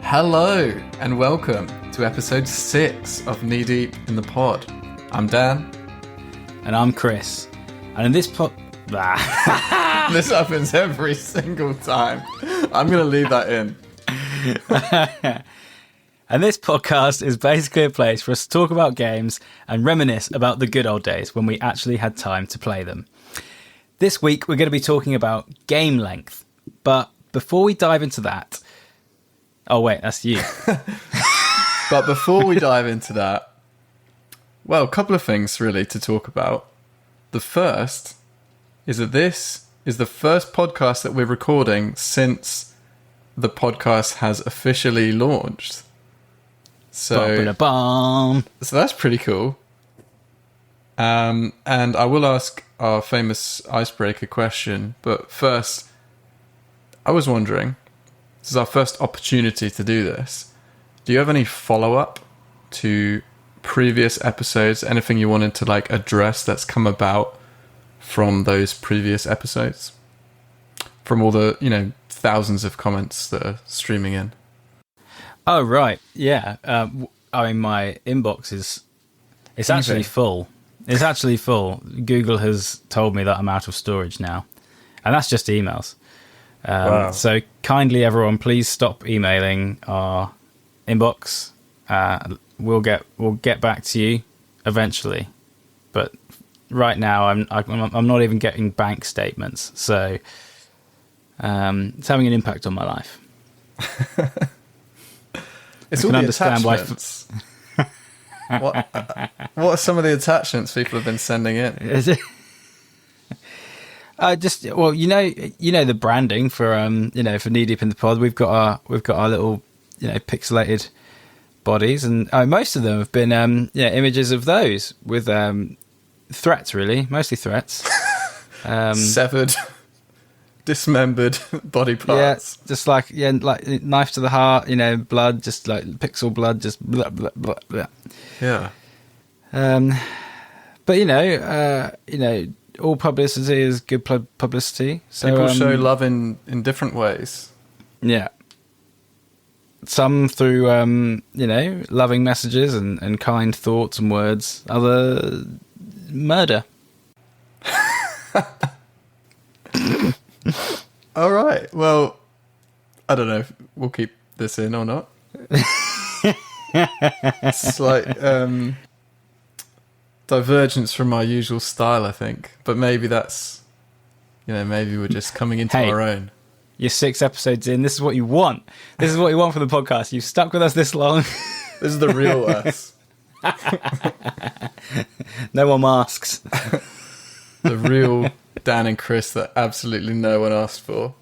Hello and welcome to episode 6 of Knee Deep in the Pod. I'm Dan. And I'm Chris. And in this This happens every single time. I'm going to leave that in. And this podcast is basically a place for us to talk about games and reminisce about the good old days when we actually had time to play them. This week we're going to be talking about game length. But before we dive into that... Oh, wait, that's you. But before we dive into that, well, a couple of things really to talk about. The first is that this is the first podcast that we're recording since the podcast has officially launched. So that's pretty cool. And I will ask our famous icebreaker question, but first, I was wondering, this is our first opportunity to do this. Do you have any follow-up to previous episodes? Anything you wanted to address that's come about from those previous episodes? From all the, thousands of comments that are streaming in. Oh, right. Yeah. My inbox it's actually full. It's actually full. Google has told me that I'm out of storage now. And that's just emails. Wow. So kindly, everyone, please stop emailing our inbox. We'll get back to you eventually, but right now I'm not even getting bank statements, so it's having an impact on my life. It's all the attachments. What are some of the attachments people have been sending in? You know the branding for for Knee Deep in the Pod. We've got our little pixelated bodies, and most of them have been images of those with threats, really, mostly threats. Severed, dismembered body parts. Yeah, just like knife to the heart, blood, just like pixel blood, just blah, blah, blah, blah. Yeah. But all publicity is good publicity. So people show love in different ways. Yeah. Some through loving messages and kind thoughts and words. Other murder. All right. Well, I don't know if we'll keep this in or not. It's like divergence from our usual style, I think. But maybe that's, maybe we're just coming into our own. You're 6 episodes in. This is what you want. This is what you want from the podcast. You've stuck with us this long. This is the real us. No more masks. The real Dan and Chris that absolutely no one asked for.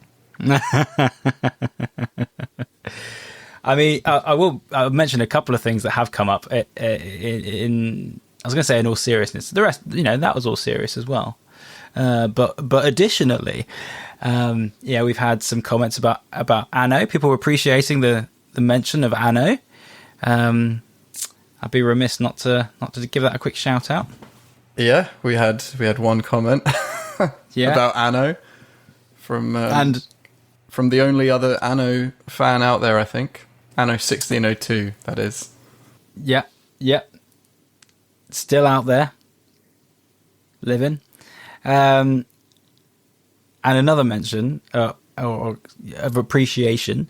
I mean, I'll mention a couple of things that have come up in I was going to say in all seriousness. The rest, that was all serious as well. But additionally, we've had some comments about Anno. People were appreciating the mention of Anno. I'd be remiss not to give that a quick shout out. Yeah, we had one comment about Anno from the only other Anno fan out there, I think. Anno 1602, that is. Yeah. Still out there, living. And another mention or of appreciation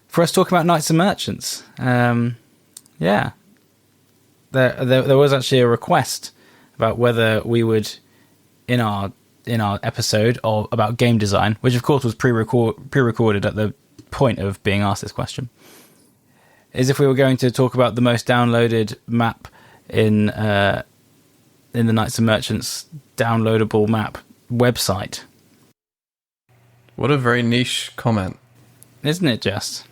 for us talking about Knights and Merchants. There was actually a request about whether we would in our episode about game design, which of course was pre-recorded at the point of being asked this question, is if we were going to talk about the most downloaded map in the Knights and Merchants downloadable map website. What a very niche comment. Isn't it just?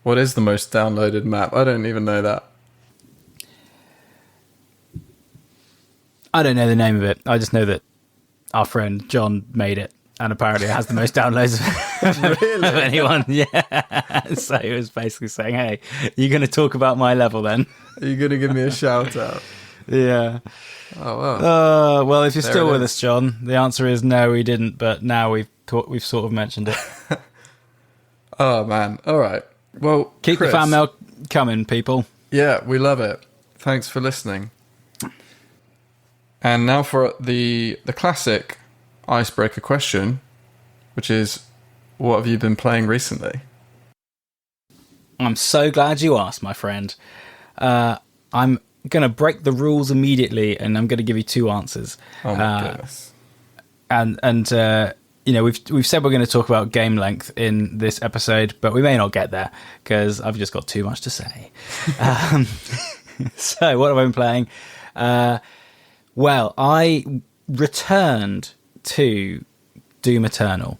What is the most downloaded map? I don't even know that. I don't know the name of it. I just know that our friend John made it, and apparently it has the most downloads of anyone. Yeah. So he was basically saying, hey, you're going to talk about my level then? Are you going to give me a shout out? Yeah. Oh, well. Well, if you're still with us, John, the answer is no, we didn't, but now we've sort of mentioned it. Oh, man. All right. Well, Keep Chris, the fan mail coming, people. Yeah, we love it. Thanks for listening. And now for the classic icebreaker question, which is, what have you been playing recently? I'm so glad you asked, my friend. I'm going to break the rules immediately, and I'm going to give you two answers. Oh my goodness. And we've said we're going to talk about game length in this episode, but we may not get there because I've just got too much to say. So what have I been playing? Well, I returned to Doom Eternal,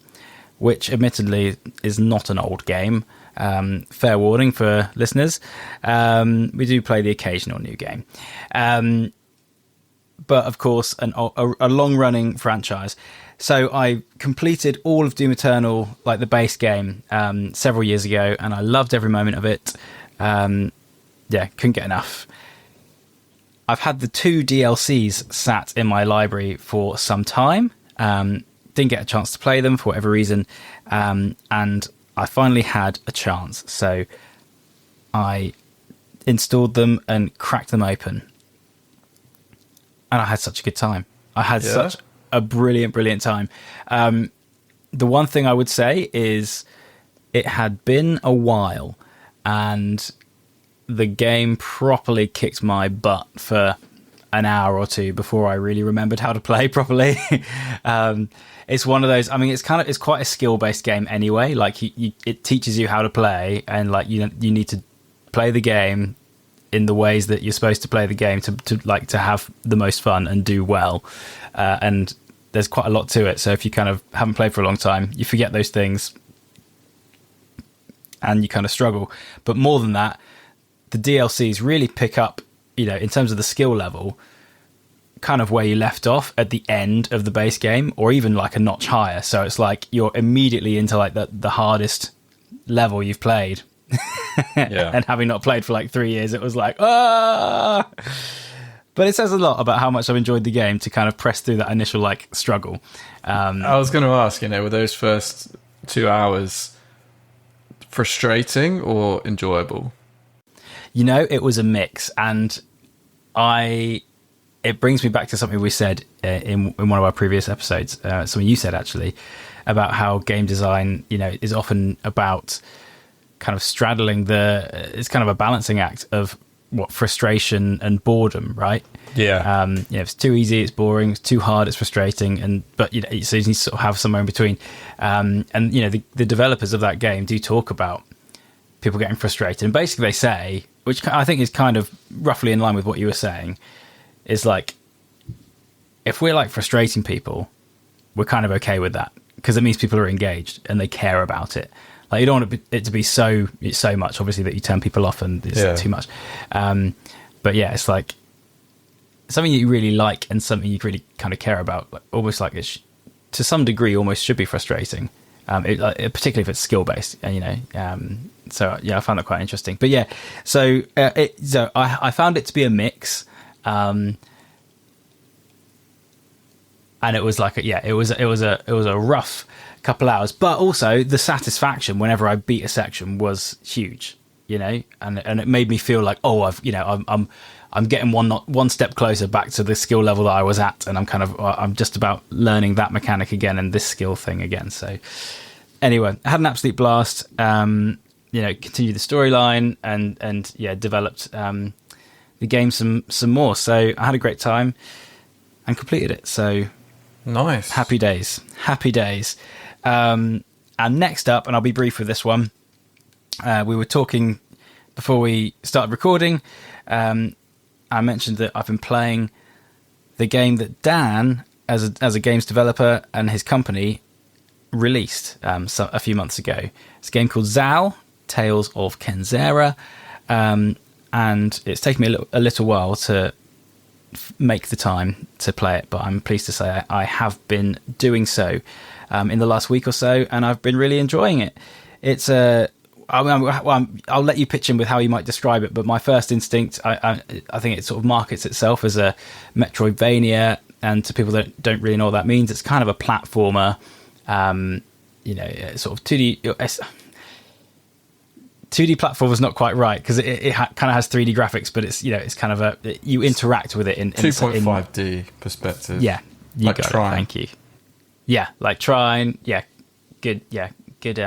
which admittedly is not an old game. Fair warning for listeners. We do play the occasional new game. But of course, a long-running franchise. So I completed all of Doom Eternal, like the base game, several years ago, and I loved every moment of it. Couldn't get enough. I've had the 2 DLCs sat in my library for some time. Didn't get a chance to play them for whatever reason, and I finally had a chance. So I installed them and cracked them open. And I had such a good time. I had such a brilliant time. The one thing I would say is it had been a while and the game properly kicked my butt for an hour or two before I really remembered how to play properly. It's one of those, I mean, it's quite a skill-based game anyway. Like it teaches you how to play, and like you need to play the game in the ways that you're supposed to play the game to have the most fun and do well. And there's quite a lot to it. So if you kind of haven't played for a long time, you forget those things and you kind of struggle. But more than that, the DLCs really pick up, in terms of the skill level, kind of where you left off at the end of the base game, or even like a notch higher. So it's like you're immediately into like the hardest level you've played. And having not played for like 3 years, it was like, ah! But it says a lot about how much I've enjoyed the game to kind of press through that initial like struggle. I was going to ask, were those first 2 hours frustrating or enjoyable? It was a mix, and it brings me back to something we said in one of our previous episodes, something you said actually, about how game design, is often about kind of straddling it's kind of a balancing act of frustration and boredom, right? Yeah. If it's too easy, it's boring. It's too hard, it's frustrating. So you need to sort of have somewhere in between. The developers of that game do talk about people getting frustrated, and basically they say, which I think is kind of roughly in line with what you were saying, is like, if we're like frustrating people, we're kind of okay with that because it means people are engaged and they care about it. Like, you don't want it to be so much, obviously, that you turn people off and it's too much. But yeah, it's like something you really like and something you really kind of care about. Like, almost like it, to some degree, almost should be frustrating. Particularly if it's skill based, so yeah, I found that quite interesting. But yeah, so I found it to be a mix, and it was like it was a rough couple hours, but also the satisfaction whenever I beat a section was huge, and it made me feel like, I'm getting one step closer back to the skill level that I was at, and I'm just about learning that mechanic again and this skill thing again. So anyway, I had an absolute blast. Continued the storyline and developed the game some more. So I had a great time and completed it. So nice, happy days. And next up, and I'll be brief with this one. We were talking before we started recording. I mentioned that I've been playing the game that Dan, as a games developer and his company, released a few months ago. It's a game called Zal, Tales of Kenzera, and it's taken me a little while to make the time to play it, but I'm pleased to say I have been doing so in the last week or so, and I've been really enjoying it. It's I'll let you pitch in with how you might describe it, but my first instinct, I think it sort of markets itself as a Metroidvania, and to people that don't really know what that means, it's kind of a platformer, sort of 2D. 2D platform is not quite right because it kind of has 3D graphics, but it's it's kind of you interact with it in 2.5D perspective. Yeah, you like got Trine. it. Thank you. Yeah, like Trine. Yeah, good. Yeah, good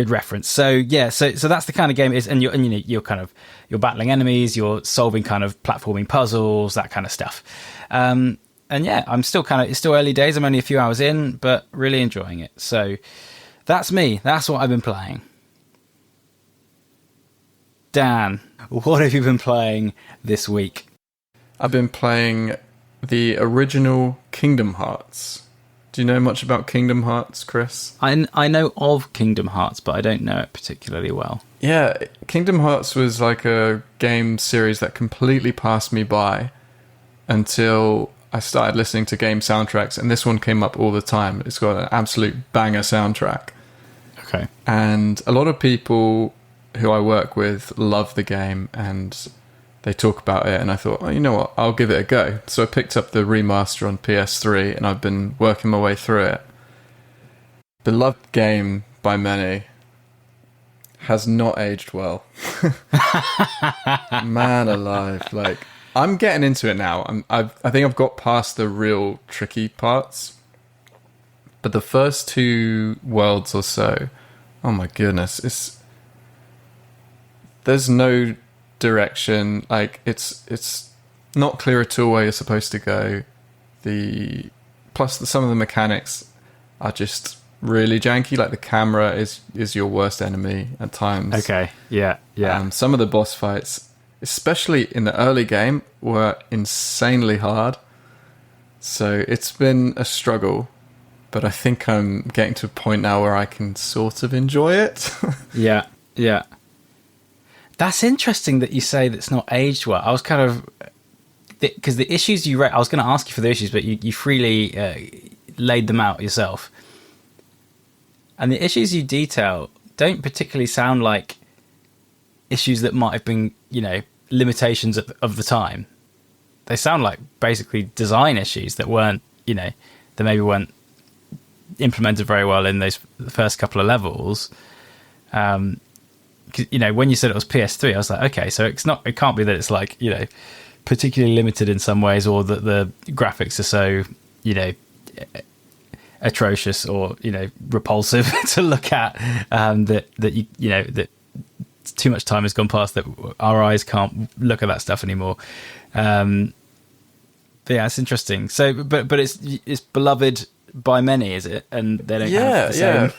reference. So so that's the kind of game it is, and you're kind of you're battling enemies, you're solving kind of platforming puzzles, that kind of stuff. And yeah, I'm still it's still early days. I'm only a few hours in, but really enjoying it. So that's me. That's what I've been playing. Dan, what have you been playing this week? I've been playing the original Kingdom Hearts. Do you know much about Kingdom Hearts, Chris? I know of Kingdom Hearts, but I don't know it particularly well. Yeah, Kingdom Hearts was like a game series that completely passed me by until I started listening to game soundtracks, and this one came up all the time. It's got an absolute banger soundtrack. Okay. And a lot of people who I work with love the game, and they talk about it, and I thought, oh, you know what, I'll give it a go. So I picked up the remaster on PS3, and I've been working my way through it. Beloved game by many, has not aged well. Man alive, like, I'm getting into it now. I think I've got past the real tricky parts, but the first 2 worlds or so, oh my goodness, there's no direction. Like, it's not clear at all where you're supposed to go. Some of the mechanics are just really janky. Like, the camera is your worst enemy at times. Okay. Yeah. Some of the boss fights, especially in the early game, were insanely hard. So it's been a struggle, but I think I'm getting to a point now where I can sort of enjoy it. Yeah. That's interesting that you say that's not aged well. I was kind of... Because the issues you I was going to ask you for the issues, but you freely laid them out yourself. And the issues you detail don't particularly sound like issues that might have been, limitations of the time. They sound like basically design issues that weren't, that maybe weren't implemented very well in the first couple of levels. When you said it was PS3, I was like, okay, so it can't be that it's like, particularly limited in some ways, or that the graphics are so, atrocious or, repulsive to look at, that too much time has gone past that our eyes can't look at that stuff anymore. But yeah, it's interesting. So, but it's beloved by many, is it? And they don't have the same... Yeah.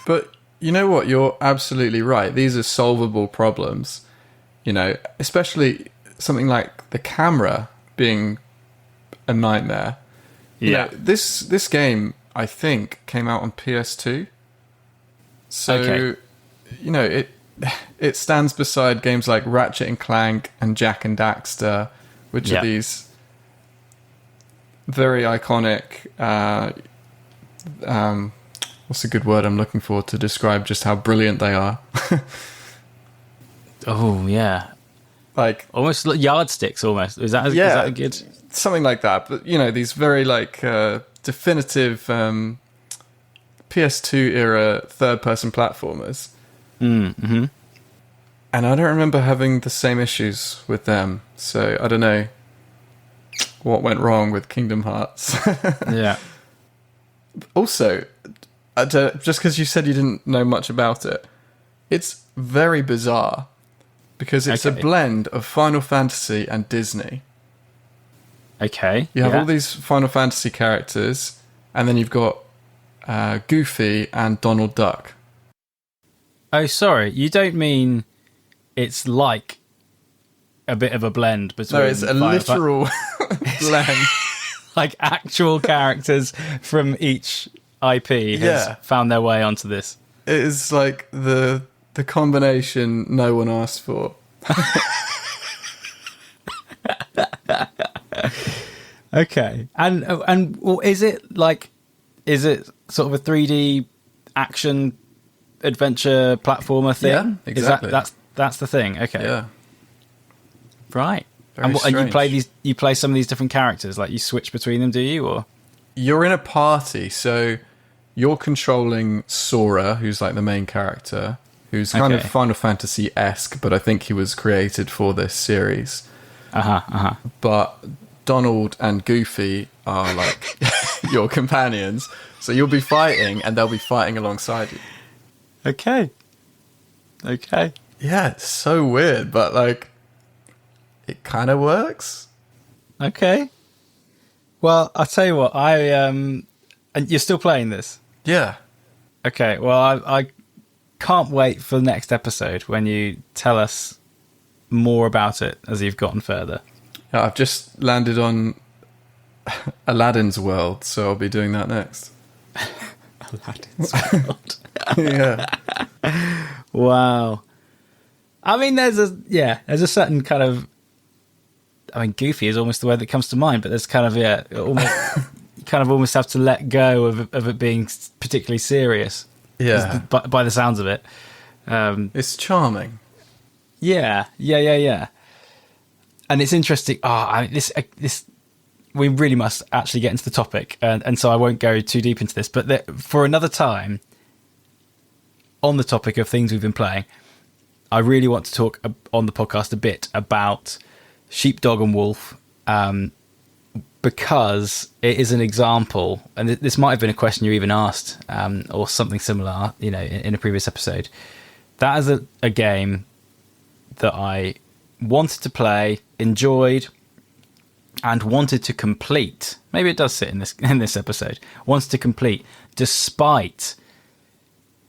But you know what? You're absolutely right. These are solvable problems. Especially something like the camera being a nightmare. Yeah. This game, I think, came out on PS2. So, okay. It stands beside games like Ratchet and Clank and Jak and Daxter, which are these very iconic... what's a good word I'm looking for to describe just how brilliant they are? Oh, yeah. Like almost yardsticks, almost. Is that a good... Something like that. But, these very, definitive PS2 era third-person platformers. Mm-hmm. And I don't remember having the same issues with them. So, I don't know what went wrong with Kingdom Hearts. Yeah. Also... just because you said you didn't know much about it, it's very bizarre because it's a blend of Final Fantasy and Disney. Okay. You have all these Final Fantasy characters, and then you've got Goofy and Donald Duck. Oh, sorry. You don't mean it's like a bit of a blend between... No, it's a literal blend. Like actual characters from each... IP has found their way onto this. It is like the combination no one asked for. Okay, and is it sort of a 3D action adventure platformer thing? Yeah, exactly. That's the thing. Okay, yeah, right. Very and you play some of these different characters, like you switch between them, do you? Or you're in a party, so you're controlling Sora, who's like the main character. who's kind of Okay. Final Fantasy-esque, but I think he was created for this series. Uh-huh. But Donald and Goofy are like your companions, so you'll be fighting and they'll be fighting alongside you. Okay. Yeah, it's so weird, but like it kind of works. Okay. Well, I'll tell you what, and you're still playing this? Yeah. Okay, well, I can't wait for the next episode when you tell us more about it as you've gotten further. Yeah, I've just landed on Aladdin's world, so I'll be doing that next. Aladdin's world. Yeah. Wow. I mean, there's a certain kind of. I mean, Goofy is almost the word that comes to mind, but there's kind of almost, you kind of almost have to let go of it being particularly serious. Yeah. By the sounds of it. It's charming. Yeah. And it's interesting. This we really must actually get into the topic, and so I won't go too deep into this. But for another time, on the topic of things we've been playing, I really want to talk on the podcast a bit about Sheepdog and Wolf, because it is an example, and this might have been a question you even asked, or something similar, in a previous episode. That is a game that I wanted to play, enjoyed, and wanted to complete. Maybe it does sit in this episode. Wanted to complete despite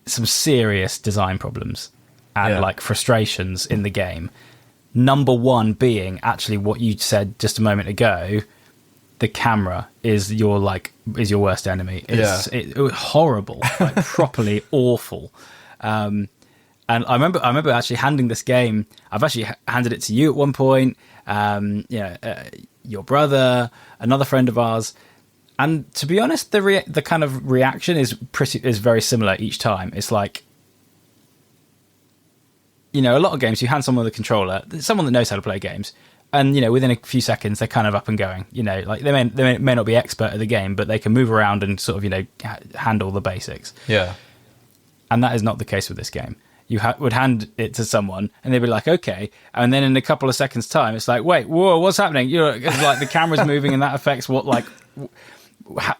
some serious design problems and like frustrations in the game. Number one being actually what you said just a moment ago. The camera is your worst enemy. It was horrible, like properly awful. And I remember actually handing this game. I've actually handed it to you at one point. Your brother, another friend of ours, and to be honest, the kind of reaction is very similar each time. It's like, a lot of games you hand someone the controller, someone that knows how to play games, and within a few seconds they're kind of up and going. Like they may not be expert at the game, but they can move around and sort of handle the basics. Yeah. And that is not the case with this game. You would hand it to someone and they'd be like, okay. And then in a couple of seconds time, it's like, wait, whoa, what's happening? It's like the camera's moving and that affects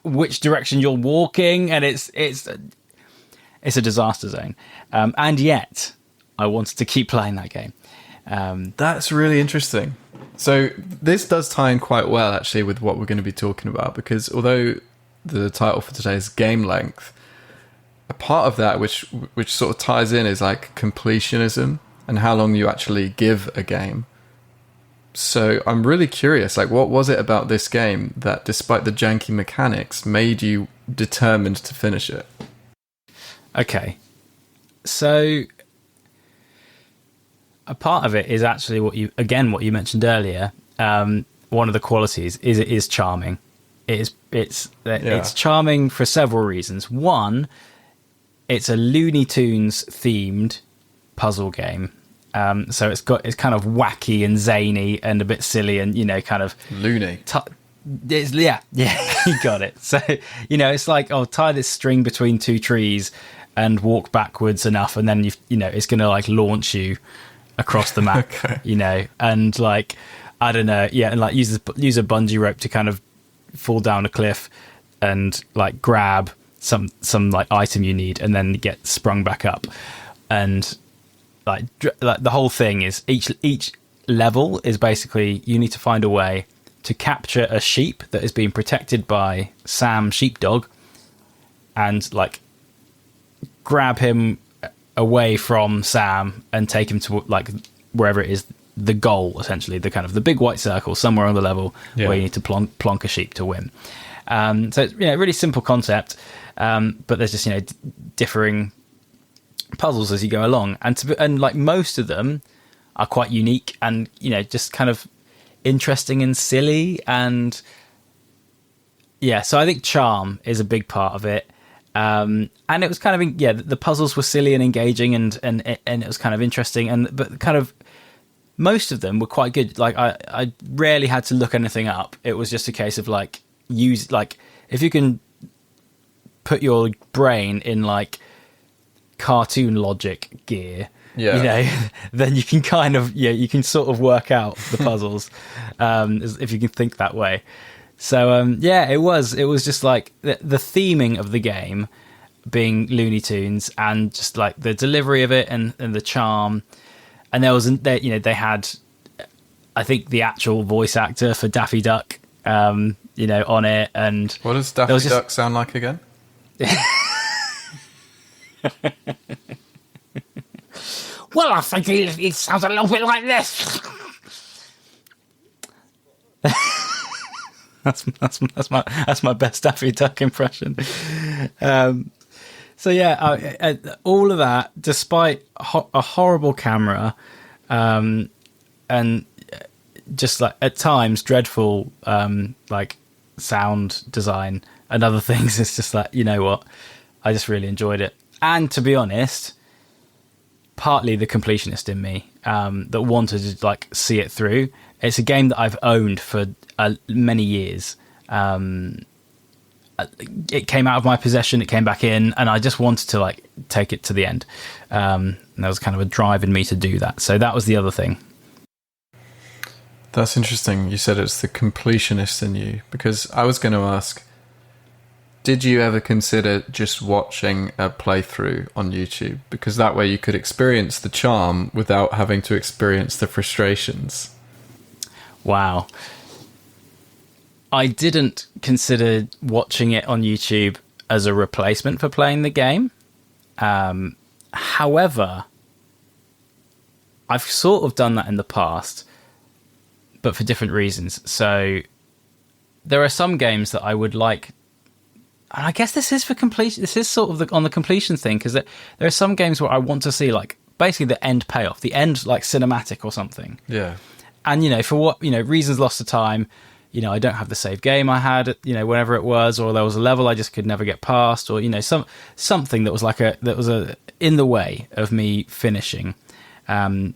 which direction you're walking. And it's a disaster zone. And yet I wanted to keep playing that game. That's really interesting. So this does tie in quite well actually with what we're going to be talking about, because although the title for today is game length, a part of that which sort of ties in is like completionism and how long you actually give a game. So I'm really curious, like what was it about this game that despite the janky mechanics made you determined to finish it? Okay. So a part of it is actually what you mentioned earlier. One of the qualities is it is charming. It's charming for several reasons. One, it's a Looney Tunes themed puzzle game. So it's kind of wacky and zany and a bit silly and kind of loony. Yeah, you got it. So it's like, tie this string between two trees and walk backwards enough, and then it's going to like launch you across the map. Okay. And like I don't know, and like use a bungee rope to kind of fall down a cliff and like grab some like item you need and then get sprung back up. And like the whole thing is each level is basically you need to find a way to capture a sheep that is being protected by Sam Sheepdog and like grab him away from Sam and take him to like wherever it is, the goal, essentially, the kind of the big white circle somewhere on the level where you need to plonk a sheep to win. So it's really simple concept, but there's just differing puzzles as you go along, and like most of them are quite unique and just kind of interesting and silly, and so I think charm is a big part of it. And it was kind of the puzzles were silly and engaging, and it was kind of interesting, but kind of most of them were quite good. Like I rarely had to look anything up. It was just a case of like if you can put your brain in like cartoon logic gear, Yeah. then you can kind of, you can sort of work out the puzzles, if you can think that way. So, it was just like the theming of the game being Looney Tunes, and just like the delivery of it, and the charm. And they had, I think, the actual voice actor for Daffy Duck, on it. And what does Daffy Duck sound like again? Well, I think it sounds a little bit like this. That's my best Daffy Duck impression. All of that, despite a horrible camera, and just like at times dreadful, like sound design and other things, it's just like, you know what, I just really enjoyed it. And to be honest, partly the completionist in me, that wanted to like see it through. It's a game that I've owned for many years. It came out of my possession, it came back in, and I just wanted to like take it to the end. And there was kind of a drive in me to do that. So that was the other thing. That's interesting. You said it's the completionist in you, because I was going to ask, did you ever consider just watching a playthrough on YouTube? Because that way you could experience the charm without having to experience the frustrations. Wow. I didn't consider watching it on YouTube as a replacement for playing the game. However, I've sort of done that in the past, but for different reasons. So there are some games that I would like, and I guess this is for completion. This is sort of on the completion thing, because there are some games where I want to see like basically the end payoff, the end like cinematic or something. Yeah. And, for what, reasons lost to time, I don't have the save game I had, whenever it was, or there was a level I just could never get past, or, something that was like that was in the way of me finishing. But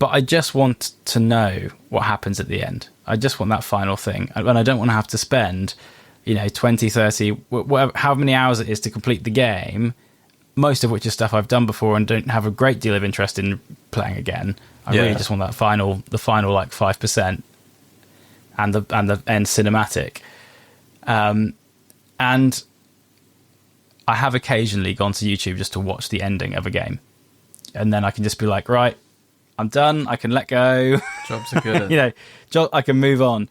I just want to know what happens at the end. I just want that final thing. And I don't want to have to spend, 20, 30, whatever, how many hours it is to complete the game, most of which is stuff I've done before and don't have a great deal of interest in playing again. I really just want that the final like 5%, and the end cinematic. And I have occasionally gone to YouTube just to watch the ending of a game, and then I can just be like, right, I'm done. I can let go. Jobs are good. I can move on.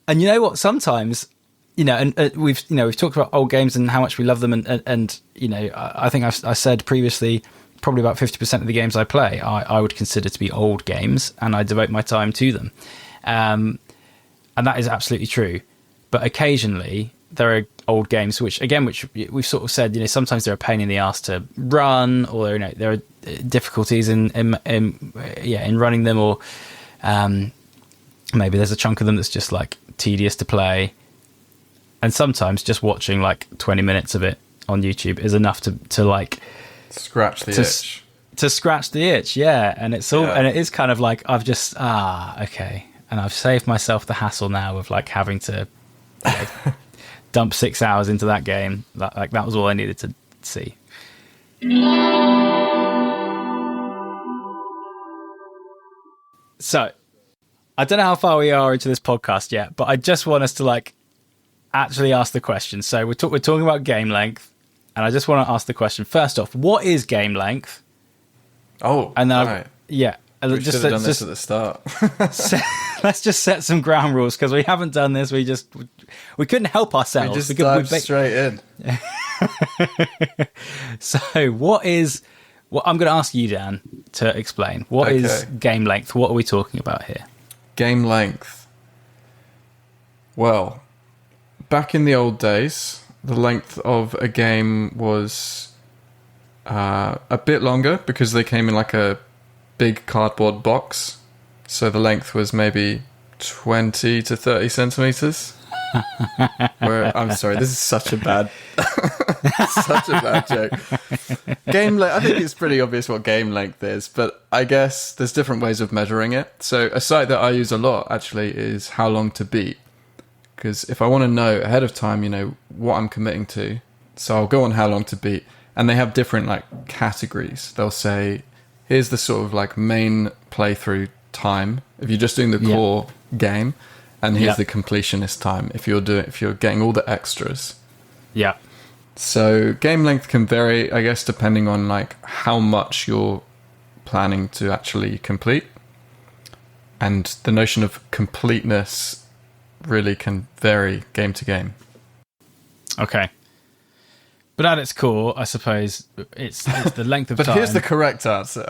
And you know what? Sometimes, and we've talked about old games and how much we love them, and I think I said previously, probably about 50% of the games I play, I would consider to be old games, and I devote my time to them. And that is absolutely true. But occasionally there are old games which we've sort of said, sometimes they're a pain in the ass to run, or there are difficulties in running them, or maybe there's a chunk of them that's just like tedious to play. And sometimes just watching like 20 minutes of it on YouTube is enough to like scratch the itch. To scratch the itch, yeah. And it's all, and it is kind of like I've just okay, and I've saved myself the hassle now of like having to dump 6 hours into that game. That was all I needed to see. So I don't know how far we are into this podcast yet, but I just want us to like actually ask the question. So we're talking about game length, and I just want to ask the question first off: what is game length? Oh, and then right. We should have done this at the start. Let's just set some ground rules, because we haven't done this. We couldn't help ourselves. We just dived straight in. So what I'm going to ask you, Dan, to explain. What is game length? What are we talking about here? Game length. Well, back in the old days, the length of a game was a bit longer, because they came in like a big cardboard box. So the length was maybe 20 to 30 centimeters. I'm sorry, this is such a bad joke. Game length, I think it's pretty obvious what game length is, but I guess there's different ways of measuring it. So a site that I use a lot actually is How Long to Beat, because if I want to know ahead of time, what I'm committing to, so I'll go on How Long to Beat, and they have different like categories. They'll say, here's the sort of like main playthrough time if you're just doing the core game, and here's the completionist time if you're getting all the extras. Yeah. So game length can vary, I guess, depending on like how much you're planning to actually complete. And the notion of completeness really can vary game to game. Okay. But at its core, I suppose, it's the length of but time. But here's the correct answer.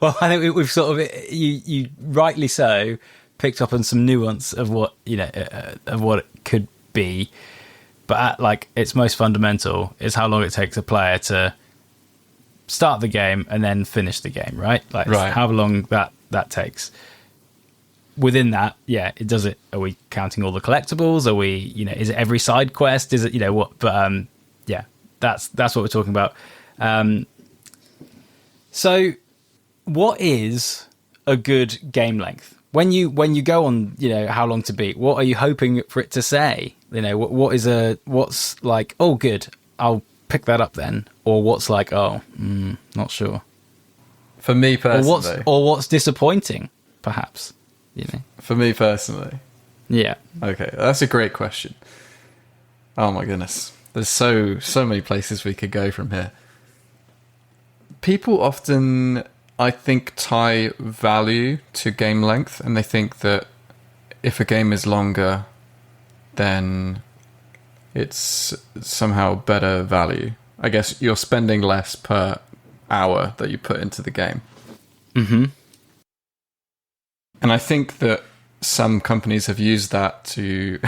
Well, I think we've sort of, you rightly so, picked up on some nuance of what, of what it could be. But at like its most fundamental is how long it takes a player to start the game and then finish the game, right? Like how long that takes. Within that, it does it. Are we counting all the collectibles? Are we, is it every side quest? Is it, what? But that's what we're talking about. So, what is a good game length? When you go on, how long to beat? What are you hoping for it to say? What's like? Oh, good. I'll pick that up then. Or what's like? Oh, not sure. For me personally, or what's disappointing, perhaps. For me personally. Yeah. Okay, that's a great question. Oh my goodness. There's so many places we could go from here. People often, I think, tie value to game length, and they think that if a game is longer, then it's somehow better value. I guess you're spending less per hour that you put into the game. Mm-hmm. And I think that some companies have used that to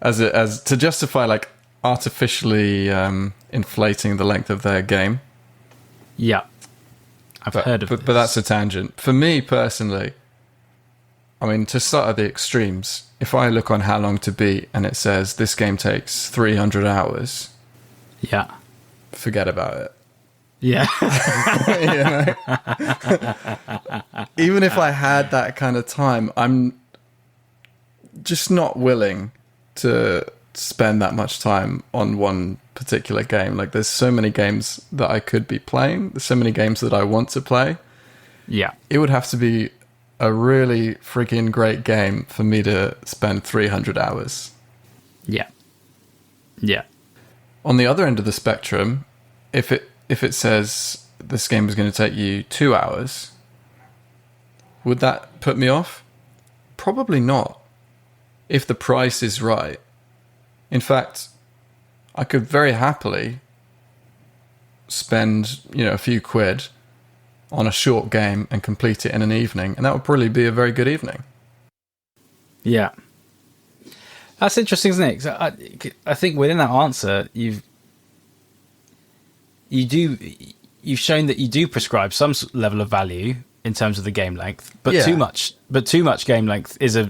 as to justify like artificially inflating the length of their game. Yeah, I've heard of this. But that's a tangent. For me personally, I mean, to start at the extremes, if I look on how long to beat and it says this game takes 300 hours, forget about it. Yeah. Even if I had that kind of time, I'm just not willing to spend that much time on one particular game. Like, there's so many games that I could be playing. There's so many games that I want to play. Yeah. It would have to be a really freaking great game for me to spend 300 hours. Yeah. Yeah. On the other end of the spectrum, if it says this game is going to take you 2 hours, would that put me off? Probably not. If the price is right. In fact, I could very happily spend, a few quid on a short game and complete it in an evening, and that would probably be a very good evening. Yeah. That's interesting, isn't it? 'Cause I think within that answer, you've shown that you do prescribe some level of value in terms of the game length, but too much game length is a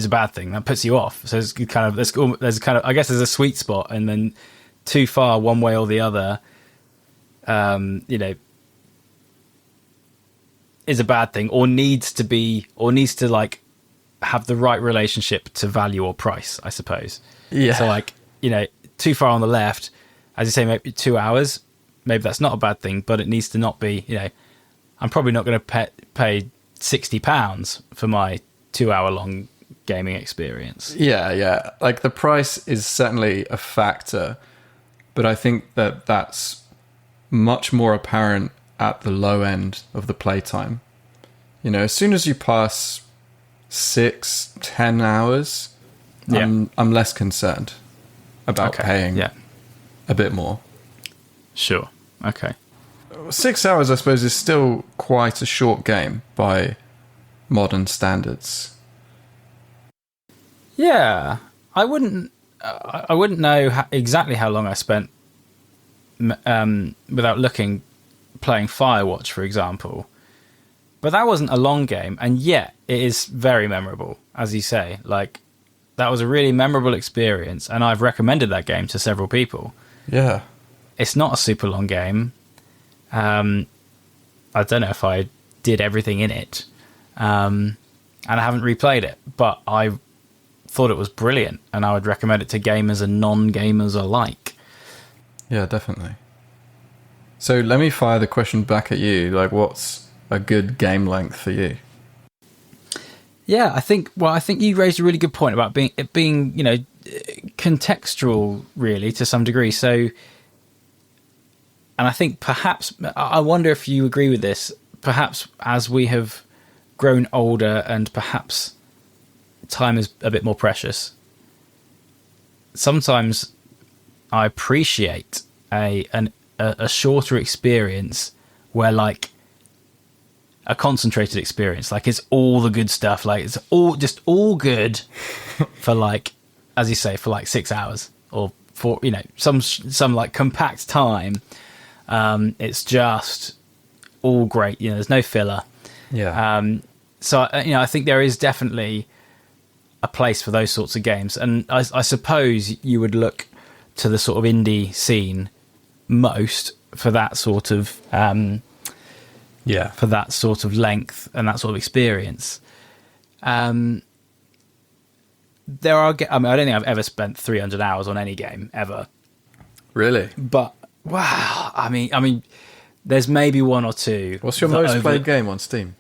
bad thing. That puts you off. So there's I guess there's a sweet spot, and then too far one way or the other, is a bad thing, or needs to like have the right relationship to value or price, I suppose. Yeah. So like, too far on the left, as you say, maybe 2 hours, maybe that's not a bad thing, but it needs to not be, I'm probably not going to pay £60 for my 2 hour long gaming experience. Yeah. Like, the price is certainly a factor, but I think that that's much more apparent at the low end of the playtime. As soon as you pass 6-10 hours, I'm less concerned about paying a bit more. Sure. Okay. 6 hours, I suppose, is still quite a short game by modern standards. Yeah, I wouldn't know exactly how long I spent without looking, playing Firewatch, for example. But that wasn't a long game, and yet it is very memorable, as you say. Like, that was a really memorable experience, and I've recommended that game to several people. Yeah. It's not a super long game. I don't know if I did everything in it, and I haven't replayed it, but I thought it was brilliant, and I would recommend it to gamers and non-gamers alike. Yeah, definitely. So let me fire the question back at you. Like, what's a good game length for you? Yeah, I think you raised a really good point about it being contextual, really, to some degree. So, and I think perhaps, I wonder if you agree with this, perhaps as we have grown older and perhaps time is a bit more precious, sometimes I appreciate a shorter experience where, like, a concentrated experience, like it's all the good stuff, like it's all good for, like, as you say, for like 6 hours or for some like compact time. It's just all great, there's no filler. So I think there is definitely a place for those sorts of games, and I suppose you would look to the sort of indie scene most for that sort of for that sort of length and that sort of experience. There are, I don't think I've ever spent 300 hours on any game ever. Really? But wow, I mean, there's maybe one or two. What's your most played game on Steam?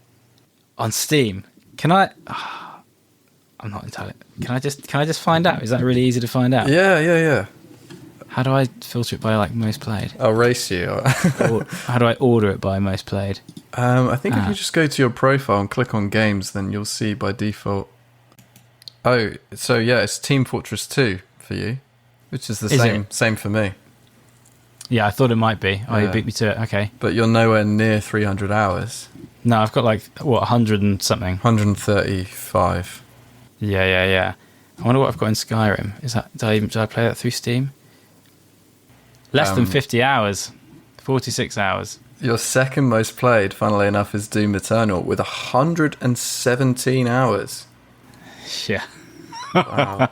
On Steam? Can I? I'm not entirely. Can I just find out? Is that really easy to find out? Yeah. How do I filter it by, like, most played? I'll race you. Or how do I order it by most played? I think if you just go to your profile and click on games, then you'll see by default. Oh, so yeah, it's Team Fortress 2 for you, which is the same for me. Yeah, I thought it might be. Oh, you beat me to it. Okay. But you're nowhere near 300 hours. No, I've got, like, 100 and something. 135. Yeah. I wonder what I've got in Skyrim. Did I play that through Steam? Less than 50 hours. 46 hours. Your second most played, funnily enough, is Doom Eternal with 117 hours. Yeah. Wow.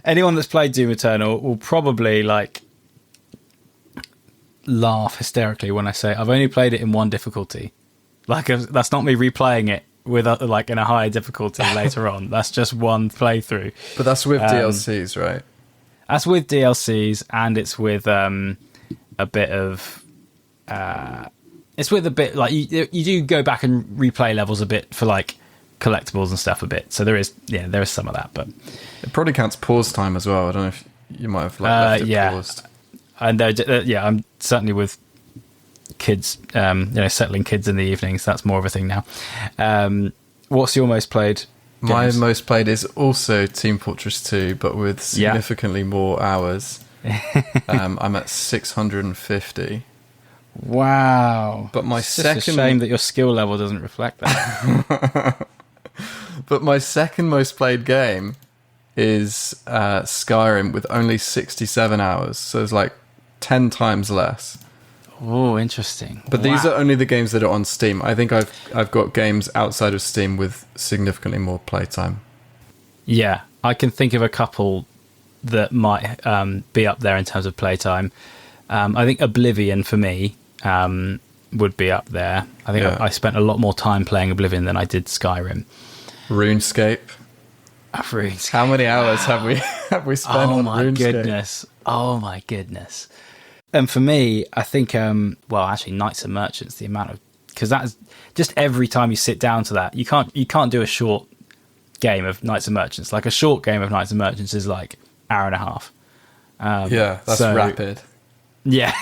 Anyone that's played Doom Eternal will probably, like, laugh hysterically when I say I've only played it in one difficulty. Like, that's not me replaying it with, like, in a higher difficulty later on. That's just one playthrough. But that's with DLCs, right? That's with DLCs, and it's with a bit of... it's with a bit... Like, you do go back and replay levels a bit for, like, collectibles and stuff a bit. So there is some of that, but... It probably counts pause time as well. I don't know if you might have, like, left it paused. And I'm certainly with kids, settling kids in the evenings. That's more of a thing now. What's your most played games? My most played is also Team Fortress 2, but with significantly more hours. I'm at 650. Wow. But It's just a shame that your skill level doesn't reflect that. But my second most played game is Skyrim with only 67 hours. So it's like 10 times less. Oh, interesting. But these are only the games that are on Steam. I think I've got games outside of Steam with significantly more playtime. Yeah, I can think of a couple that might be up there in terms of playtime. I think Oblivion for me would be up there. I think I spent a lot more time playing Oblivion than I did Skyrim. RuneScape. How many hours have we spent on RuneScape? Oh my goodness. And for me, I think, actually, Knights and Merchants, the amount of... Because that's just every time you sit down to that, you can't do a short game of Knights and Merchants. Like, a short game of Knights and Merchants is like hour and a half. That's rapid. Yeah.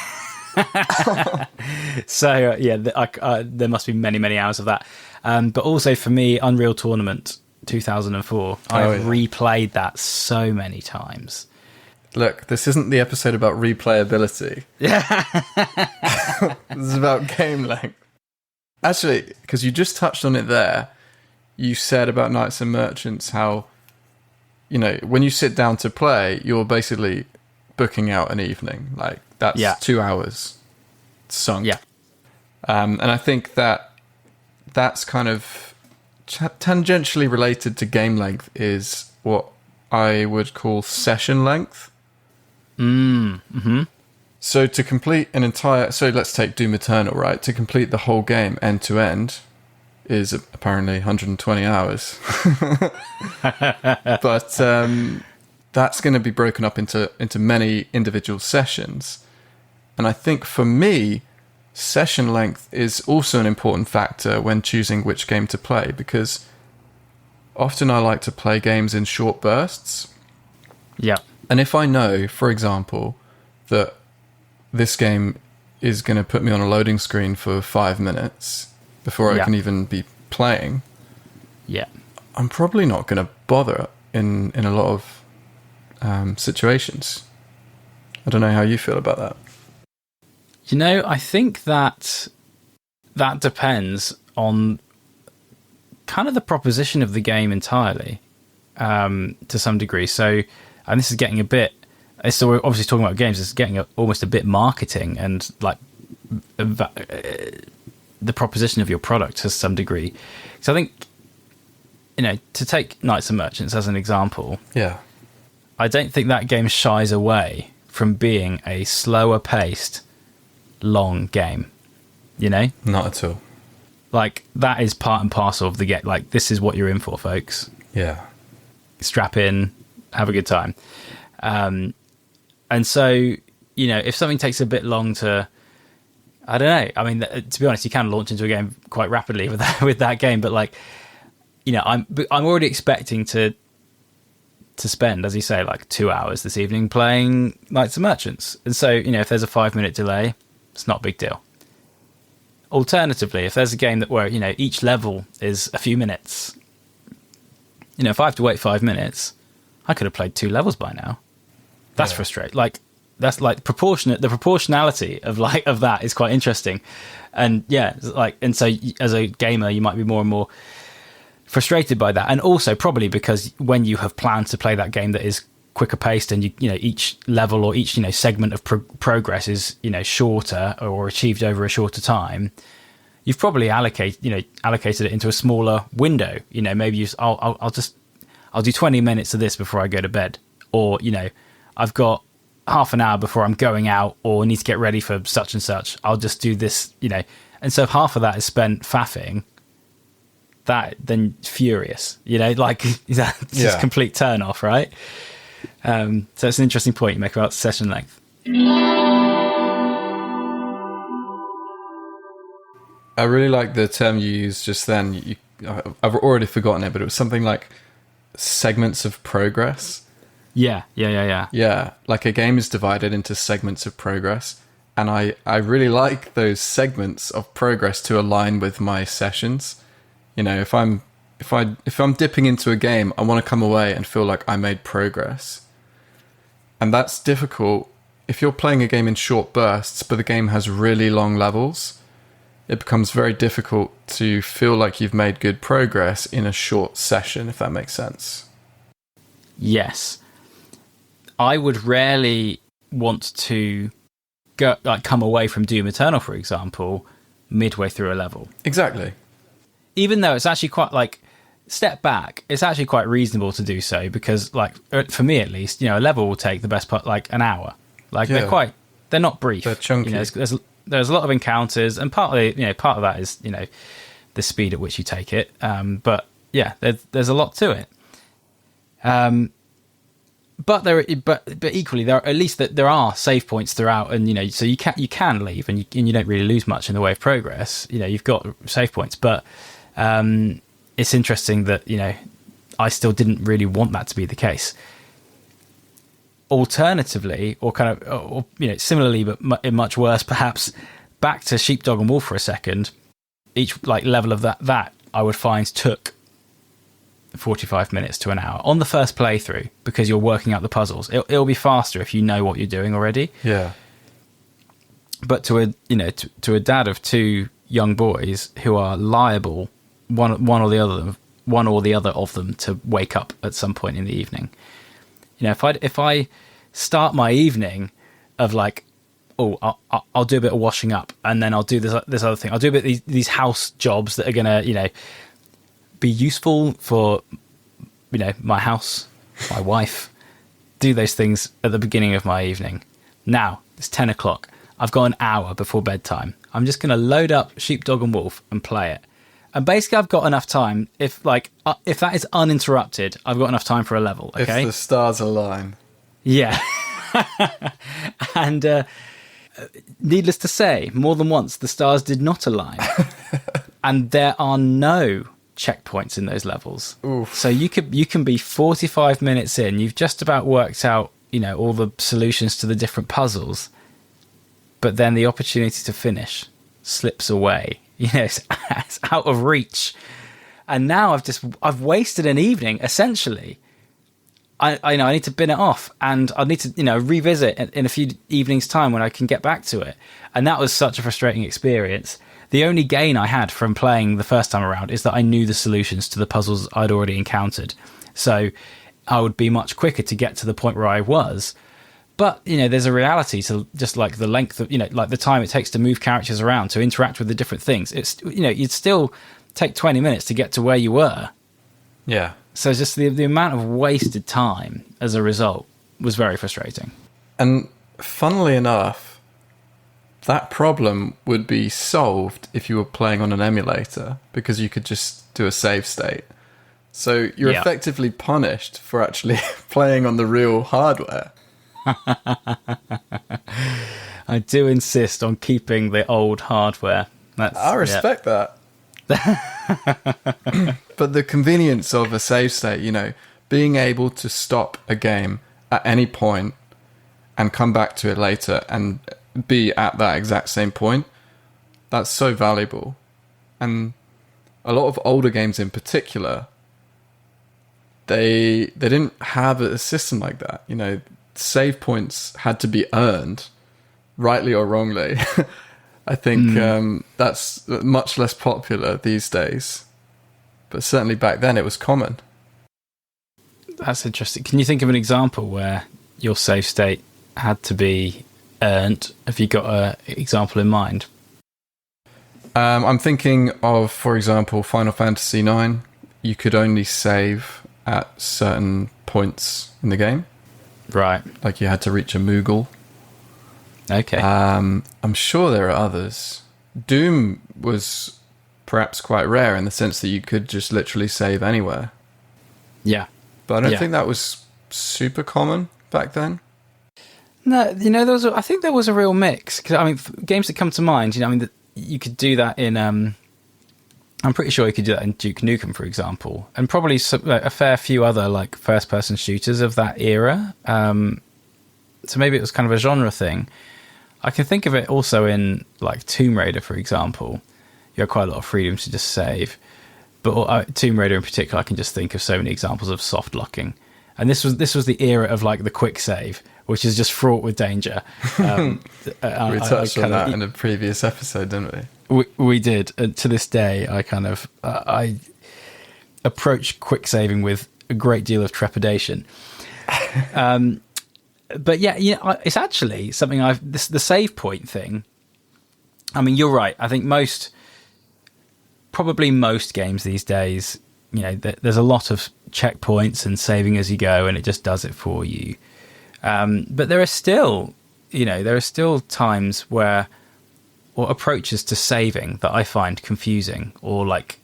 So, there must be many, many hours of that. But also for me, Unreal Tournament 2004, I've replayed that so many times. Look, this isn't the episode about replayability. Yeah. This is about game length. Actually, because you just touched on it there, you said about Knights and Merchants how, when you sit down to play, you're basically booking out an evening. Like, that's 2 hours sunk. Yeah. And I think that's kind of tangentially related to game length is what I would call session length. Mm-hmm. So to complete so let's take Doom Eternal, right? To complete the whole game end to end, is apparently 120 hours. But that's going to be broken up into many individual sessions. And I think for me, session length is also an important factor when choosing which game to play, because often I like to play games in short bursts. Yeah. And if I know, for example, that this game is going to put me on a loading screen for 5 minutes before I can even be playing, I'm probably not going to bother in a lot of situations. I don't know how you feel about that. I think that depends on kind of the proposition of the game entirely, to some degree. So, and this is getting a bit, so we're obviously talking about games, it's getting almost a bit marketing and like the proposition of your product to some degree. So I think, to take Knights and Merchants as an example, I don't think that game shies away from being a slower paced, long game, Not at all. Like, that is part and parcel of the game. Like, this is what you're in for, folks. Yeah. Strap in, have a good time. And so, if something takes a bit long to, I don't know. I mean, to be honest, you can launch into a game quite rapidly with that game, but like, I'm already expecting to spend, as you say, like 2 hours this evening playing Knights and Merchants. And so, if there's a 5-minute delay, it's not a big deal. Alternatively, if there's a game where each level is a few minutes, if I have to wait 5 minutes, I could have played 2 levels by now. That's frustrating. Like, that's like proportionate. The proportionality of that is quite interesting, and and so as a gamer, you might be more and more frustrated by that, and also probably because when you have planned to play that game that is quicker paced, and each level or each segment of progress is shorter or achieved over a shorter time, you've probably allocated it into a smaller window. Maybe I'll do 20 minutes of this before I go to bed, or I've got half an hour before I'm going out or need to get ready for such and such. I'll just do this, and so half of that is spent faffing. That then furious, like that's just complete turn off, right? So it's an interesting point you make about session length. I really like the term you used just then. I've already forgotten it, but it was something like segments of progress. Yeah. Yeah, like a game is divided into segments of progress, and I really like those segments of progress to align with my sessions. If I'm dipping into a game, I want to come away and feel like I made progress. And that's difficult if you're playing a game in short bursts, but the game has really long levels. It becomes very difficult to feel like you've made good progress in a short session, if that makes sense. Yes. I would rarely want to come away from Doom Eternal, for example, midway through a level. Exactly. Even though it's actually quite step back, it's actually quite reasonable to do so, because for me at least, a level will take the best part an hour. They're not brief. They're chunky. There's a lot of encounters, and partly part of that is the speed at which you take it. But yeah, there's a lot to it. But equally there are save points throughout, and so you can leave and you don't really lose much in the way of progress. You've got save points, but it's interesting that I still didn't really want that to be the case. Alternatively, or similarly, but much worse, perhaps, back to Sheepdog and Wolf for a second. Each level of that I would find took 45 minutes to an hour on the first playthrough, because you're working out the puzzles. It'll be faster if you know what you're doing already. Yeah. But to a dad of 2 young boys who are liable, one or the other of them, to wake up at some point in the evening. If I start my evening of I'll do a bit of washing up, and then I'll do this other thing. I'll do a bit of these house jobs that are gonna be useful for my house, my wife. Do those things at the beginning of my evening. Now it's 10 o'clock. I've got an hour before bedtime. I'm just gonna load up Sheepdog and Wolf and play it. And basically, I've got enough time. If that is uninterrupted, I've got enough time for a level. Okay, if the stars align. Yeah. And needless to say, more than once, the stars did not align. And there are no checkpoints in those levels. Oof. So you can be 45 minutes in, you've just about worked out, all the solutions to the different puzzles, but then the opportunity to finish slips away. It's out of reach. And now I've wasted an evening, essentially. I need to bin it off, and I need to revisit in a few evenings' time when I can get back to it. And that was such a frustrating experience. The only gain I had from playing the first time around is that I knew the solutions to the puzzles I'd already encountered, so I would be much quicker to get to the point where I was. But there's a reality to just like the length of like the time it takes to move characters around, to interact with the different things. It's you'd still take 20 minutes to get to where you were. Yeah. So just the amount of wasted time as a result was very frustrating. And funnily enough, that problem would be solved if you were playing on an emulator, because you could just do a save state. So you're effectively punished for actually playing on the real hardware. I do insist on keeping the old hardware. I respect that. But the convenience of a save state, being able to stop a game at any point and come back to it later and be at that exact same point, that's so valuable. And a lot of older games in particular, they didn't have a system like that. Save points had to be earned, rightly or wrongly. I think that's much less popular these days. But certainly back then it was common. That's interesting. Can you think of an example where your save state had to be earned? Have you got an example in mind? I'm thinking of, for example, Final Fantasy IX. You could only save at certain points in the game. Right. Like you had to reach a Moogle. Okay. I'm sure there are others. Doom was perhaps quite rare in the sense that you could just literally save anywhere. Yeah. But I don't think that was super common back then. No, I think there was a real mix. Because games that come to mind, you could do that in. I'm pretty sure you could do that in Duke Nukem, for example, and probably a fair few other like first-person shooters of that era. So maybe it was kind of a genre thing. I can think of it also in like Tomb Raider, for example. You have quite a lot of freedom to just save. But Tomb Raider in particular, I can just think of so many examples of soft locking. And this was the era of like the quick save, which is just fraught with danger. We touched on that in a previous episode, didn't we? We did. And to this day, I approach quick saving with a great deal of trepidation. But yeah, it's actually something the save point thing. You're right. I think probably most games these days, there's a lot of checkpoints and saving as you go, and it just does it for you. But there are still, times or approaches to saving that I find confusing, or like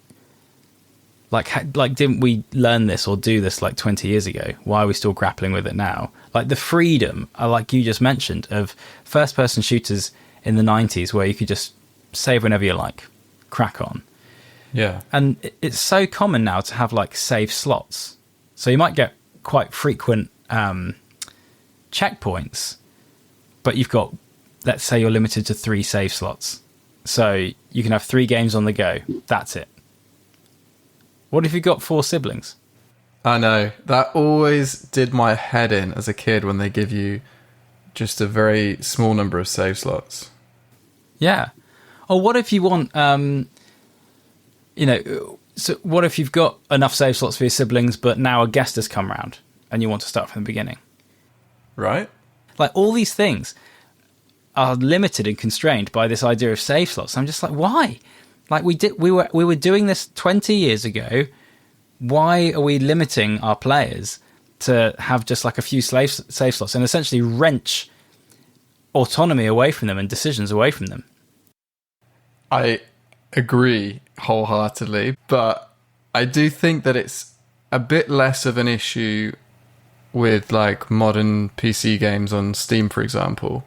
didn't we learn this or do this like 20 years ago? Why are we still grappling with it now? Like the freedom, like you just mentioned, of first-person shooters in the 90s, where you could just save whenever you like, crack on. Yeah. And it's so common now to have like save slots. So you might get quite frequent checkpoints, but you've got, let's say you're limited to 3 save slots. So you can have 3 games on the go. That's it. What if you've got 4 siblings? I know. That always did my head in as a kid when they give you just a very small number of save slots. Yeah. Or what if you want, so what if you've got enough save slots for your siblings, but now a guest has come round and you want to start from the beginning? Right. Like all these things are limited and constrained by this idea of save slots. I'm just like, why? Like we were doing this 20 years ago. Why are we limiting our players to have just like a few save slots and essentially wrench autonomy away from them and decisions away from them? I agree wholeheartedly, but I do think that it's a bit less of an issue with like modern PC games on Steam, for example,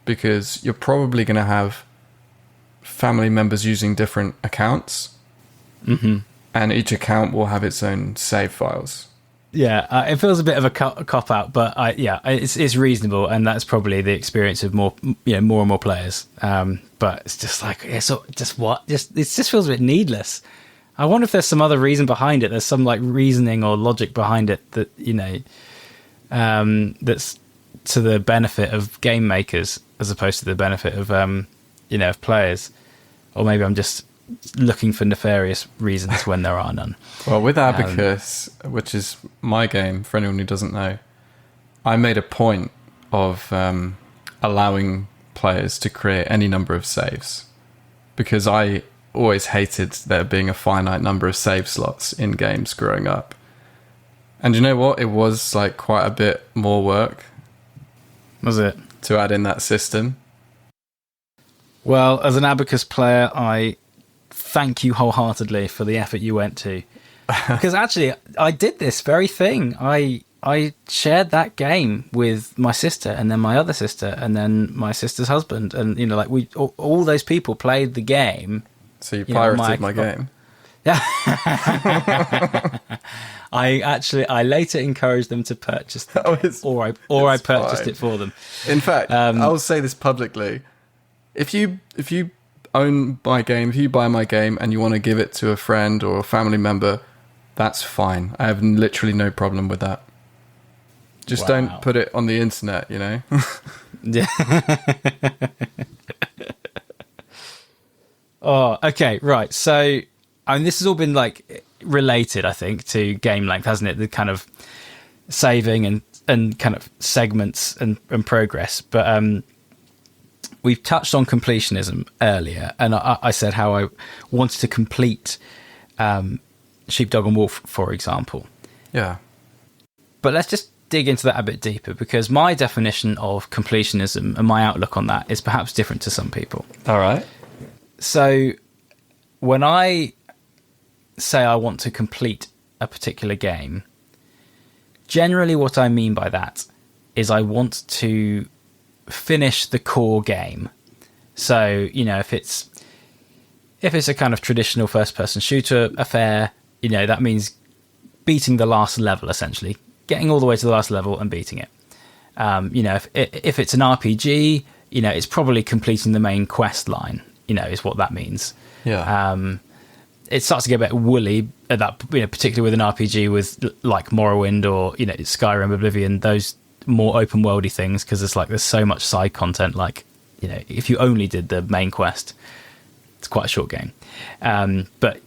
because you're probably going to have family members using different accounts, and each account will have its own save files. Yeah, it feels a bit of a cop out, but it's reasonable, and that's probably the experience of more and more players. But it's just like it just feels a bit needless. I wonder if there's some other reason behind it. There's some like reasoning or logic behind it that that's to the benefit of game makers as opposed to the benefit of of players. Or maybe I'm just looking for nefarious reasons when there are none. Well, with Abacus, which is my game, for anyone who doesn't know, I made a point of allowing players to create any number of saves, because I always hated there being a finite number of save slots in games growing up. And you know what? It was like quite a bit more work. Was it? To add in that system. Well, as an Abacus player, I thank you wholeheartedly for the effort you went to. Because actually, I did this very thing. I shared that game with my sister, and then my other sister, and then my sister's husband, and we all those people played the game. So you pirated my game. Yeah. I later encouraged them to purchase it, or I purchased it for them. In fact, I'll say this publicly: if you own my game, if you buy my game and you want to give it to a friend or a family member, that's fine. I have literally no problem with that. Just don't put it on the internet, Yeah. Oh, okay, right. So, this has all been like related, I think, to game length, hasn't it? The kind of saving and kind of segments and progress. But we've touched on completionism earlier, and I said how I wanted to complete Sheepdog and Wolf, for example. Yeah. But let's just dig into that a bit deeper, because my definition of completionism and my outlook on that is perhaps different to some people. All right. So when I say I want to complete a particular game, generally what I mean by that is I want to finish the core game. So, if it's a kind of traditional first-person shooter affair, that means beating the last level, essentially. Getting all the way to the last level and beating it. If it's an RPG, it's probably completing the main quest line, is what that means. Yeah. It starts to get a bit woolly at that, particularly with an RPG with like Morrowind or, Skyrim, Oblivion, those more open worldy things, because there's so much side content. Like, if you only did the main quest, it's quite a short game. But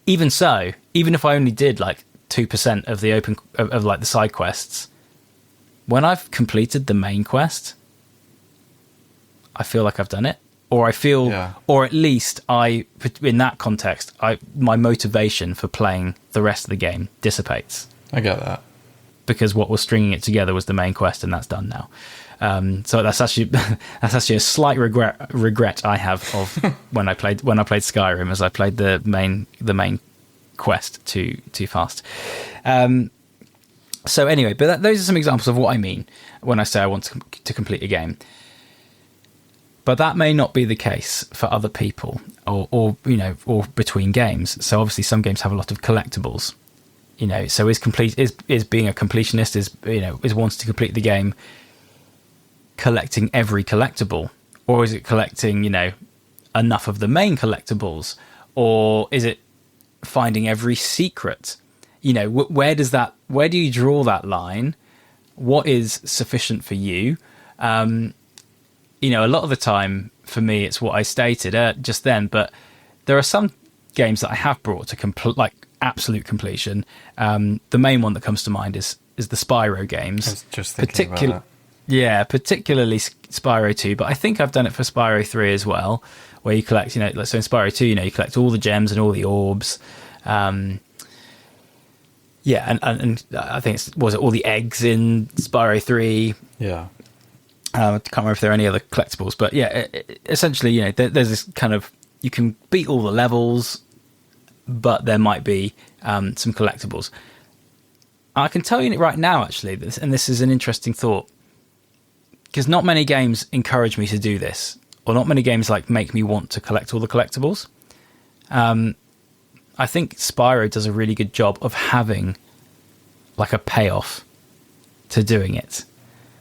even so, even if I only did like 2% of the open of like the side quests, when I've completed the main quest, I feel like I've done it, or I feel, or at least in that context, my motivation for playing the rest of the game dissipates. I get that, because what was stringing it together was the main quest, and that's done now. So that's actually a slight regret I have of when I played Skyrim, as I played the main quest too fast. So anyway, but those are some examples of what I mean when I say I want to complete a game. But that may not be the case for other people, or between games. So obviously, some games have a lot of collectibles. So is being a completionist is wanting to complete the game, collecting every collectible, or is it collecting enough of the main collectibles, or is it finding every secret? Where do you draw that line? What is sufficient for you? A lot of the time for me, it's what I stated just then, but there are some games that I have brought to absolute completion. The main one that comes to mind is the Spyro games. I was just thinking about that. Yeah, particularly Spyro 2, but I think I've done it for Spyro 3 as well, where you collect, so in Spyro 2, you collect all the gems and all the orbs. And I think was it all the eggs in Spyro 3? Yeah. I can't remember if there are any other collectibles, but yeah, essentially, there's this kind of you can beat all the levels, but there might be some collectibles. I can tell you right now, actually, and this is an interesting thought, because not many games encourage me to do this, or not many games like make me want to collect all the collectibles. I think Spyro does a really good job of having like a payoff to doing it.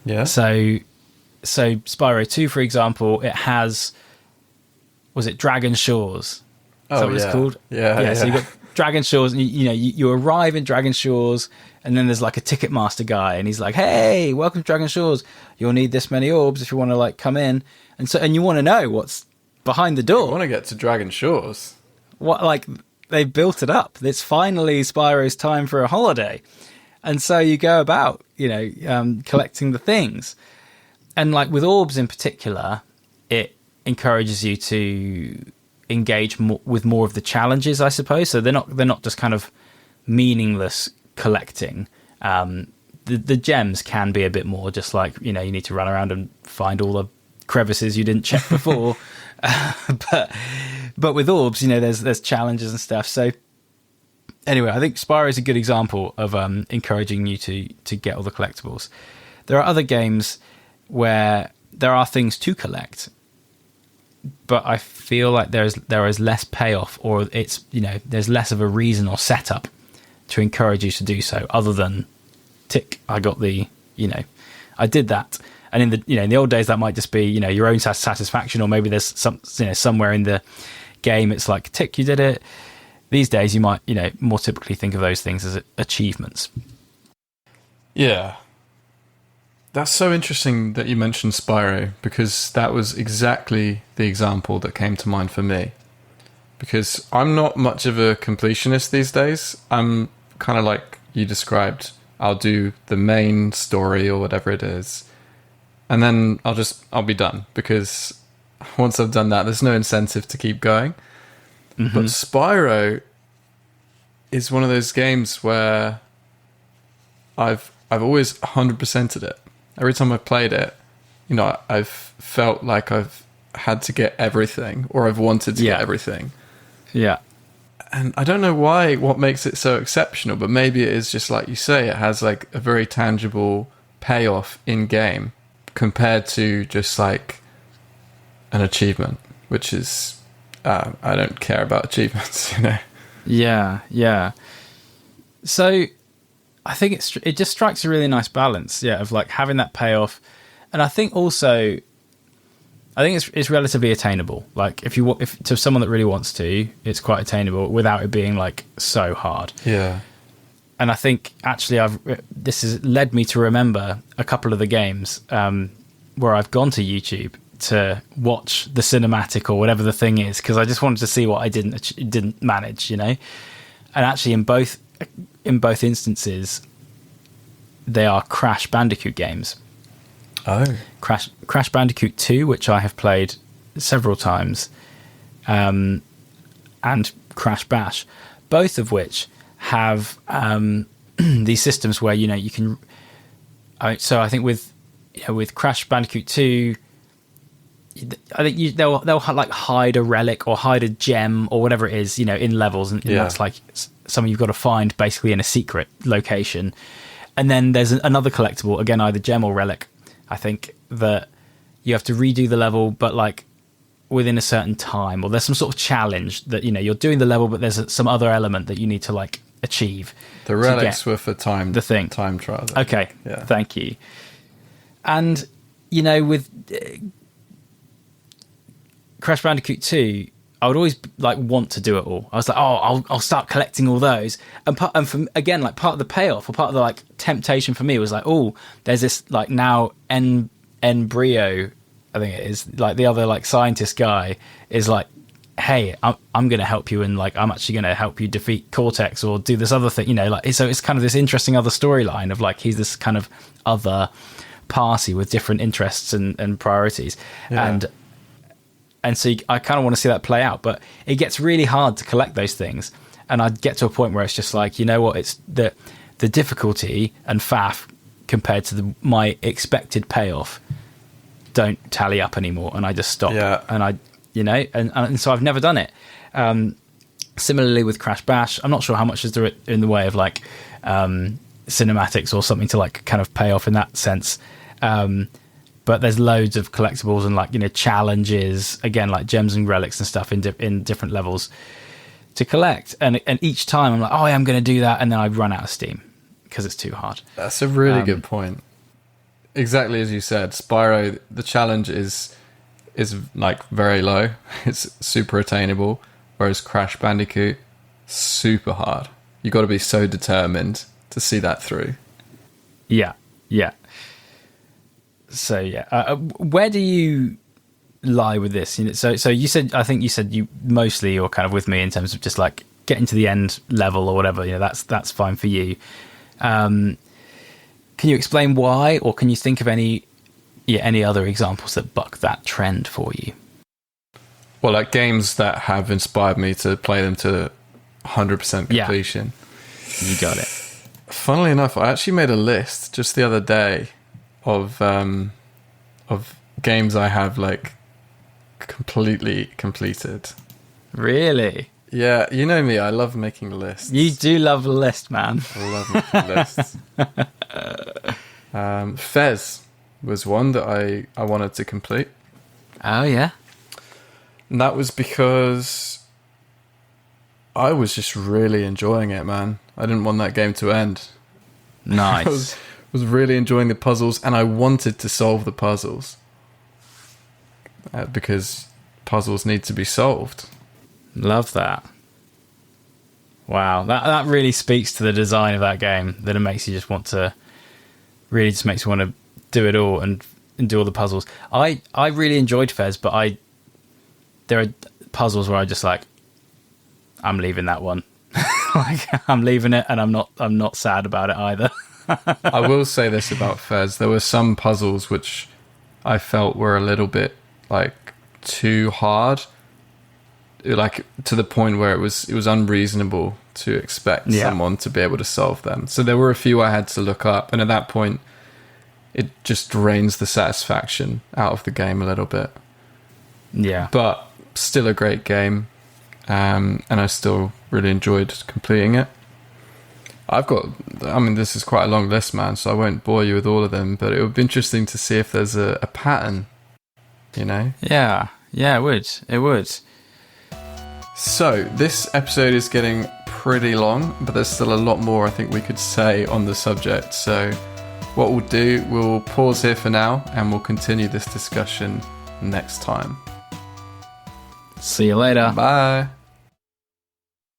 Yeah. So Spyro 2, for example, it has, was it Dragon Shores? Is that what it's called? Yeah. So you've got Dragon Shores, and you arrive in Dragon Shores, and then there's like a Ticketmaster guy, and he's like, "Hey, welcome to Dragon Shores. You'll need this many orbs if you want to like come in." And you want to know what's behind the door. I want to get to Dragon Shores. What, like, they built it up. It's finally Spyro's time for a holiday, and so you go about, collecting the things, and like with orbs in particular, it encourages you to engage with more of the challenges, I suppose. So they're not just kind of meaningless collecting. The gems can be a bit more just like, you need to run around and find all the crevices you didn't check before. But with orbs, there's challenges and stuff. So anyway, I think Spyro is a good example of encouraging you to get all the collectibles. There are other games where there are things to collect, but I feel like there is less payoff, or it's there's less of a reason or setup to encourage you to do so, other than tick, I got the I did that. And in the old days that might just be your own satisfaction, or maybe there's somewhere in the game it's like tick, you did it. These days you might more typically think of those things as achievements. Yeah. That's so interesting that you mentioned Spyro, because that was exactly the example that came to mind for me. Because I'm not much of a completionist these days. I'm kind of like you described. I'll do the main story or whatever it is, and then I'll be done, because once I've done that, there's no incentive to keep going. Mm-hmm. But Spyro is one of those games where I've always 100%ed it. Every time I've played it, I've felt like I've had to get everything, or I've wanted to get everything. Yeah. And I don't know what makes it so exceptional, but maybe it is just like you say, it has like a very tangible payoff in game compared to just like an achievement, which is, I don't care about achievements, Yeah. So I think it just strikes a really nice balance, of like having that payoff, and I think also, it's relatively attainable. Like if to someone that really wants to, it's quite attainable without it being like so hard. Yeah. And I think actually this has led me to remember a couple of the games where I've gone to YouTube to watch the cinematic or whatever the thing is, because I just wanted to see what I didn't manage, And actually in both instances, they are Crash Bandicoot games. Oh. Crash Bandicoot 2, which I have played several times, and Crash Bash, both of which have these systems where you can. So I think with Crash Bandicoot 2, I think they'll like hide a relic or hide a gem or whatever it is, in levels, and that's like something you've got to find basically in a secret location. And then there's another collectible, again, either gem or relic, I think, that you have to redo the level, but like within a certain time, or there's some sort of challenge that, you're doing the level, but there's some other element that you need to like achieve. The relics were for time trial. Okay. Yeah. Thank you. And, with Crash Bandicoot 2, I would always like want to do it all. I was like, I'll start collecting all those. And from again, like part of the payoff or part of the like temptation for me was like, there's this like now Embryo, I think it is, like the other like scientist guy is like, hey, I'm going to help you, and like I'm actually going to help you defeat Cortex or do this other thing, like so it's kind of this interesting other storyline of like he's this kind of other party with different interests and priorities. Yeah. And so I kind of want to see that play out, but it gets really hard to collect those things. And I'd get to a point where it's just like, it's the difficulty and faff compared to my expected payoff don't tally up anymore. And I just stop. Yeah. And and so I've never done it. Similarly with Crash Bash, I'm not sure how much is there in the way of like cinematics or something to like kind of pay off in that sense. But there's loads of collectibles and like, challenges, again, like gems and relics and stuff in different levels to collect. And each time I'm like, oh, I'm going to do that. And then I run out of steam because it's too hard. That's a really good point. Exactly as you said, Spyro, the challenge is like very low. It's super attainable. Whereas Crash Bandicoot, super hard. You got to be so determined to see that through. Yeah. So where do you lie with this? So you said, I think you said you mostly you're kind of with me in terms of just like getting to the end level or whatever. That's fine for you. Can you explain why, or can you think of any other examples that buck that trend for you? Well, like games that have inspired me to play them to 100% completion. Yeah. You got it. Funnily enough, I actually made a list just the other day of games I have like completely completed. Really? Yeah, you know me, I love making lists. You do love a list, man. I love making lists. Fez was one that I wanted to complete. Oh, yeah? And that was because I was just really enjoying it, man. I didn't want that game to end. Nice. I was really enjoying the puzzles, and I wanted to solve the puzzles. Because puzzles need to be solved. Love that. Wow, that really speaks to the design of that game, that it makes you just want to... Really just makes you want to do it all and do all the puzzles. I really enjoyed Fez, but there are puzzles where I just like, I'm leaving that one. Like, I'm leaving it, and I'm not sad about it either. I will say this about Fez. There were some puzzles which I felt were a little bit like too hard, like to the point where it was unreasonable to expect someone to be able to solve them. So there were a few I had to look up, and at that point it just drains the satisfaction out of the game a little bit. Yeah. But still a great game, and I still really enjoyed completing it. This is quite a long list, man, so I won't bore you with all of them, but it would be interesting to see if there's a pattern, Yeah, it would. So, this episode is getting pretty long, but there's still a lot more I think we could say on the subject. So, what we'll do, we'll pause here for now, and we'll continue this discussion next time. See you later. Bye.